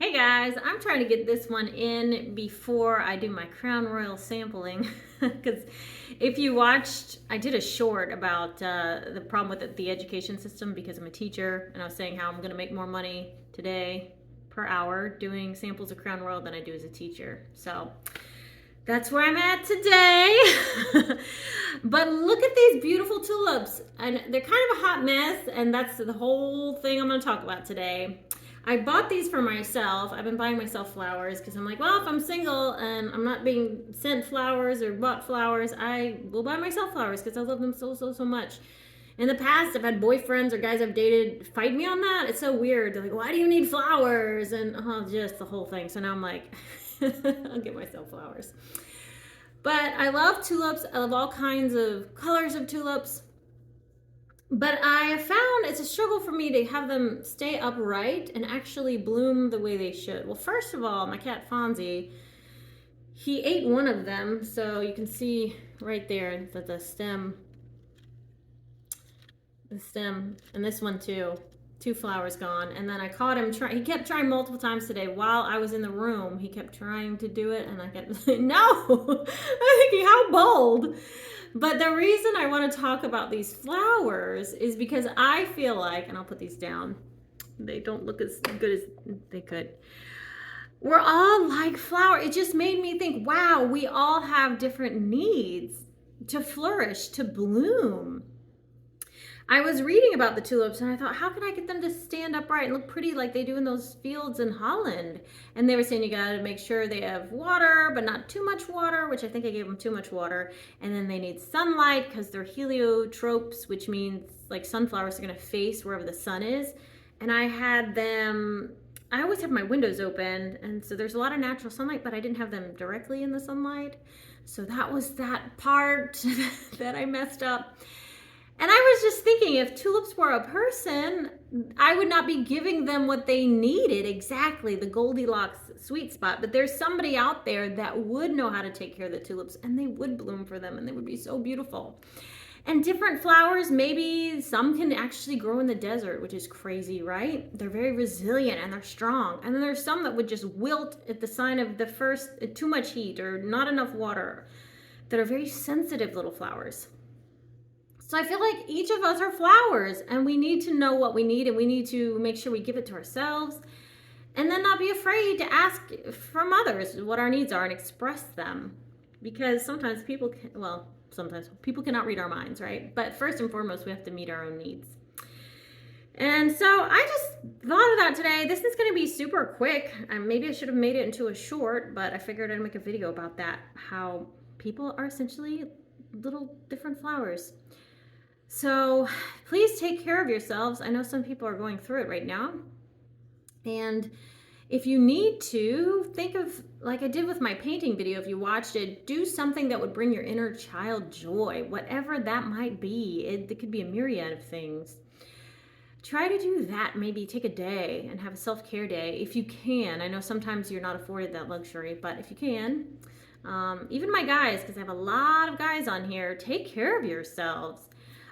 Hey guys, I'm trying to get this one in before I do my Crown Royal sampling. Because if you watched, I did a short about the problem with the education system because I'm a teacher, and I was saying how I'm going to make more money today per hour doing samples of Crown Royal than I do as a teacher. So that's where I'm at today. But look at these beautiful tulips. And they're kind of a hot mess, and that's the whole thing I'm going to talk about today. I bought these for myself. I've been buying myself flowers because I'm like, well, if I'm single and I'm not being sent flowers or bought flowers, I will buy myself flowers because I love them so much. In the past, I've had boyfriends or guys I've dated fight me on that. It's so weird. They're like, why do you need flowers? And just the whole thing. So now I'm like, I'll get myself flowers. But I love tulips. I love all kinds of colors of tulips. But I found it's a struggle for me to have them stay upright and actually bloom the way they should. Well, first of all, my cat Fonzie, he ate one of them. So you can see right there that the stem, and this one too, 2 flowers gone. And then I caught him he kept trying multiple times today while I was in the room. He kept trying to do it and I kept saying, no. I'm thinking, how bold. But the reason I want to talk about these flowers is because I feel like, and I'll put these down, they don't look as good as they could. We're all like flowers. It just made me think, wow, we all have different needs to flourish, to bloom. I was reading about the tulips and I thought, how can I get them to stand upright and look pretty like they do in those fields in Holland? And they were saying you gotta make sure they have water, but not too much water, which I think I gave them too much water. And then they need sunlight because they're heliotropes, which means like sunflowers are gonna face wherever the sun is. And I always have my windows open, and so there's a lot of natural sunlight, but I didn't have them directly in the sunlight. So that was that part that I messed up. And I was just thinking, if tulips were a person, I would not be giving them what they needed exactly, the Goldilocks sweet spot. But there's somebody out there that would know how to take care of the tulips, and they would bloom for them, and they would be so beautiful. And different flowers, maybe some can actually grow in the desert, which is crazy, right? They're very resilient and they're strong. And then there's some that would just wilt at the sign of the first too much heat or not enough water, that are very sensitive little flowers. So I feel like each of us are flowers, and we need to know what we need, and we need to make sure we give it to ourselves, and then not be afraid to ask from others what our needs are and express them. Because sometimes people cannot read our minds, right? But first and foremost, we have to meet our own needs. And so I just thought of that today. This is going to be super quick. Maybe I should have made it into a short, but I figured I'd make a video about that, how people are essentially little different flowers. So please take care of yourselves. I know some people are going through it right now. And if you need to, think of, like I did with my painting video, if you watched it, do something that would bring your inner child joy, whatever that might be. It could be a myriad of things. Try to do that. Maybe take a day and have a self-care day if you can. I know sometimes you're not afforded that luxury, but if you can, even my guys, because I have a lot of guys on here, take care of yourselves.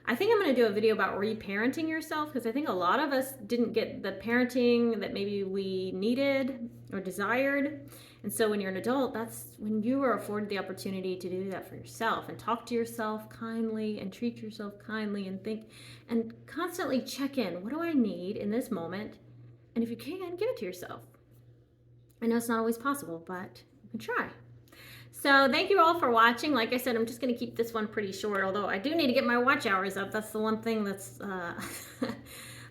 I think I'm going to do a video about reparenting yourself, because I think a lot of us didn't get the parenting that maybe we needed or desired. And so when you're an adult, that's when you are afforded the opportunity to do that for yourself and talk to yourself kindly and treat yourself kindly and think and constantly check in. What do I need in this moment? And if you can, give it to yourself. I know it's not always possible, but you can try. So thank you all for watching. Like I said, I'm just going to keep this one pretty short, although I do need to get my watch hours up. That's the one thing that's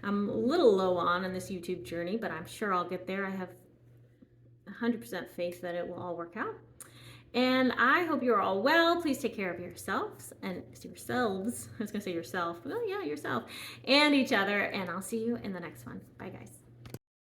I'm a little low on in this YouTube journey, but I'm sure I'll get there. I have 100% faith that it will all work out. And I hope you're all well. Please take care of yourselves and yourselves. I was going to say yourself. Well, yeah, yourself and each other. And I'll see you in the next one. Bye, guys.